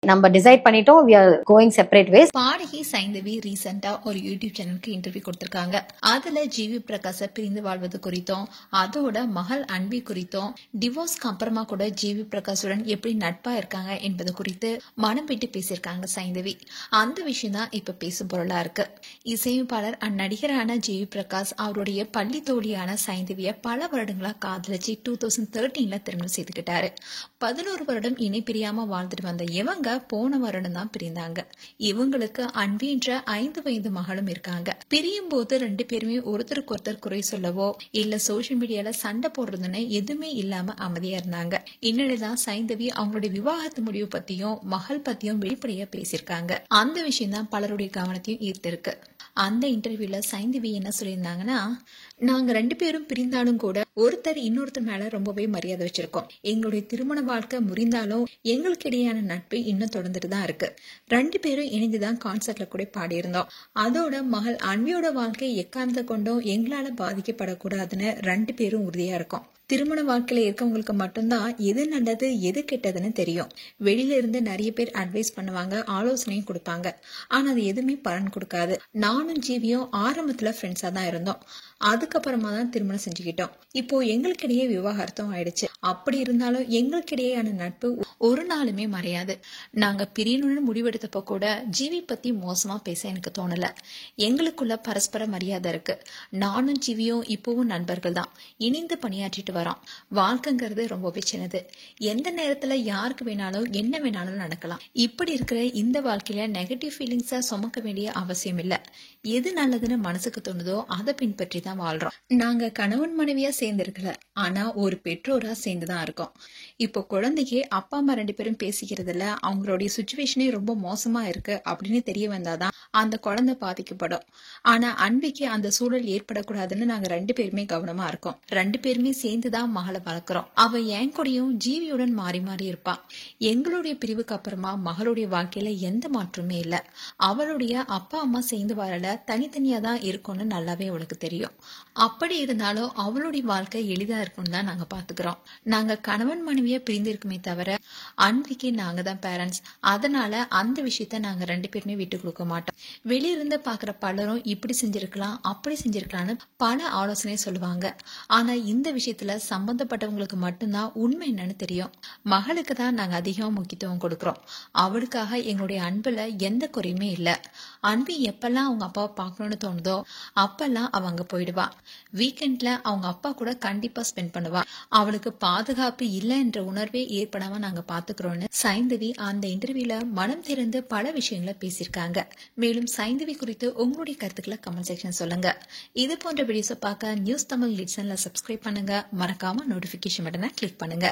நம்ம டிசைட் பண்ணிட்டோம் we are going separate ways. பாடகி சைந்தவி ரீசெண்டா ஒரு யூடியூப் சேனலுக்கு இன்டர்வியூ கொடுத்திருக்காங்க. அதுல ஜிவி பிரகாஷ பிரிந்து வாழ்வது குறித்தும் அதோட மகள் அன்பி குறித்தும் டிவோர்ஸ்க்கு அப்புறமா கூட ஜிவி பிரகாஷுடன் எப்படி நட்பா இருக்காங்க என்பது குறித்து மனம் விட்டு பேசியிருக்காங்க சைந்தவி. அந்த விஷயம் தான் இப்ப பேசும் பொருளா இருக்கு. இசையமைப்பாளர் அந்நடிகரான ஜிவி பிரகாஷ் அவருடைய பள்ளி தோழியான சைந்தவிய பல வருடங்களா காதலிச்சு 2013 திருமணம் செய்துக்கிட்டாரு. 11 வருடம் இணை பிரியாம வாழ்ந்துட்டு வந்த இவங்க போன வருடம் தான் பிரிந்தாங்க. இவங்களுக்கு அன்பி என்ற 5 வயது மகளும் இருக்காங்க. பிரியும் போது 2 பேருமே ஒருத்தருக்கு ஒருத்தர் குறை சொல்லவோ இல்ல சோசியல் மீடியால சண்டை போடுறதுன்னு எதுவுமே இல்லாம அமைதியா இருந்தாங்க. இந்நிலைதான் சைந்தவி அவங்களுடைய விவாகரத்து முடிவு பத்தியும் மகள் பத்தியும் வெளிப்படையா பேசியிருக்காங்க. அந்த விஷயம் தான் பலருடைய கவனத்தையும் ஈர்த்திருக்கு. அந்த இன்டர்வியூல சைந்தவி என்ன சொல்லியிருந்தாங்கன்னா, நாங்க 2 பேரும் பிரிந்தாலும் கூட ஒருத்தர் இன்னொருத்தர் மேல ரொம்பவே மரியாதை வச்சிருக்கோம். எங்களுடைய திருமண வாழ்க்கை முறிந்தாலும் எங்களுக்கு இடையான நட்பு இன்னும் தொடர்ந்துட்டு தான் இருக்கு. 2 பேரும் இணைந்துதான் கான்சர்ட்ல கூட பாடியிருந்தோம். அதோட மகள் அன்பியோட வாழ்க்கை எக்காரணத்தை கொண்டும் எங்களால பாதிக்கப்படக்கூடாதுன்னு 2 பேரும் உறுதியா இருக்கோம். திருமண வாழ்க்கையில இருக்கவங்களுக்கு மட்டும்தான் எது நல்லது எது கெட்டதுன்னு தெரியும். வெளியில இருந்து நிறைய பேர் அட்வைஸ் பண்ணுவாங்க, ஆலோசனையும் கொடுப்பாங்க. ஆனா அது எதுவுமே பலன் கொடுக்காது. நானும் ஜீவியும் ஆரம்பத்துல ஃப்ரெண்ட்ஸா தான் இருந்தோம். அதுக்கப்புறமா தான் திருமணம் செஞ்சுக்கிட்டோம். இப்போ எங்களுக்கிடையே விவாகரத்தும் ஆயிடுச்சு. அப்படி இருந்தாலும் எங்களுக்கிடையேயான நட்பு ஒரு நாளுமே மறையாது. நாங்க பிரியணும்னு முடிவெடுத்தப்ப கூட ஜீவி பத்தி மோசமா பேச எனக்கு தோணல. எங்களுக்குள்ள பரஸ்பர மரியாதை இருக்கு. நானும் ஜீவியும் இப்பவும் நண்பர்கள் தான். இணைந்து பணியாற்றிட்டு வரோம். வாழ்க்கைங்கிறது ரொம்பவே சின்னது. எந்த நேரத்துல யாருக்கு வேணாலும் என்ன வேணாலும் நடக்கலாம். இப்படி இருக்கிற இந்த வாழ்க்கையில நெகட்டிவ் ஃபீலிங்ஸா சுமக்க வேண்டிய அவசியம் இல்ல. எது நல்லதுன்னு மனசுக்கு தோணுதோ அதை பின்பற்றி தான் வாழ்றோம். நாங்க கணவன் மனைவியா சேர்ந்து இருக்கல, ஆனா ஒரு பெற்றோரா சேர்ந்துதான் இருக்கோம். இப்போ குழந்தைக்கு அப்பா அம்மா 2 பேரும் பேசிக்கிறதுல அவங்களுடைய சுச்சுவேஷனே ரொம்ப மோசமா இருக்கு அப்படின்னு தெரிய வந்தாதான் அந்த குழந்தை பாதிக்கப்படும். ஆனா அன்பிக்கு அந்த சூழல் ஏற்படக்கூடாதுன்னு நாங்க 2 பேருமே கவனமா இருக்கோம். 2 பேருமே சேர்ந்துதான் மகளை வளர்க்கிறோம். அவ என் கூடயும் ஜீவியுடன் மாறி மாறி இருப்பா. எங்களுடைய பிரிவுக்கு அப்புறமா மகளுடைய வாழ்க்கையில எந்த மாற்றமே இல்ல. அவளுடைய அப்பா அம்மா சேர்ந்து வாழல, தனித்தனியா தான் இருக்கும்னு நல்லாவே அவளுக்கு தெரியும். அப்படி இருந்தாலும் அவளுடைய வாழ்க்கை எளிதா இருக்கும்னு தான் நாங்க பாத்துக்கிறோம். நாங்க கணவன் மனைவியா பிரிந்து இருக்குமே தவிர அன்பிக்கு நாங்க தான் பேரண்ட்ஸ். அதனால அந்த விஷயத்த நாங்க 2 பேருமே விட்டு கொடுக்க மாட்டோம். வெளியிருந்து பாக்குற பலரும் இப்படி செஞ்சிருக்கலாம் அப்படி செஞ்சிருக்கலாம்னு பல ஆலோசனை சொல்லுவாங்க. ஆனா இந்த விஷயத்துல சம்பந்தப்பட்டவங்களுக்கு மட்டும்தான் உண்மை என்னன்னு தெரியும். மகளுக்கு தான் நாங்க அதிகமா முக்கியத்துவம் கொடுக்கிறோம். அவளுக்காக எங்களுடைய அன்புல எந்த குறையுமே இல்ல. அன்பி எப்பெல்லாம் அவங்க அப்பாவை பார்க்கணும்னு தோணுதோ அப்பெல்லாம் அவங்க போயிடுவா. வீக்கெண்ட்ல அவங்க அப்பா கூட கண்டிப்பா ஸ்பெண்ட் பண்ணுவா. அவளுக்கு பாதுகாப்பு இல்ல என்ற உணர்வே ஏற்படாம நாங்க பாத்துக்கிறோம்னு சைந்தவி அந்த இன்டர்வியூல மனம் திறந்து பல விஷயங்களை பேசியிருக்காங்க. மேலும் சைந்தவி குறித்து உங்களுடைய கருத்துக்களை கமெண்ட் செக்ஷன் சொல்லுங்க. இது போன்ற வீடியோஸை பார்க்க நியூஸ் தமிழ் லிட்ஸன்ல சப்ஸ்கிரைப் பண்ணுங்க. மறக்காம நோட்டிபிகேஷன் பட்டனை கிளிக் பண்ணுங்க.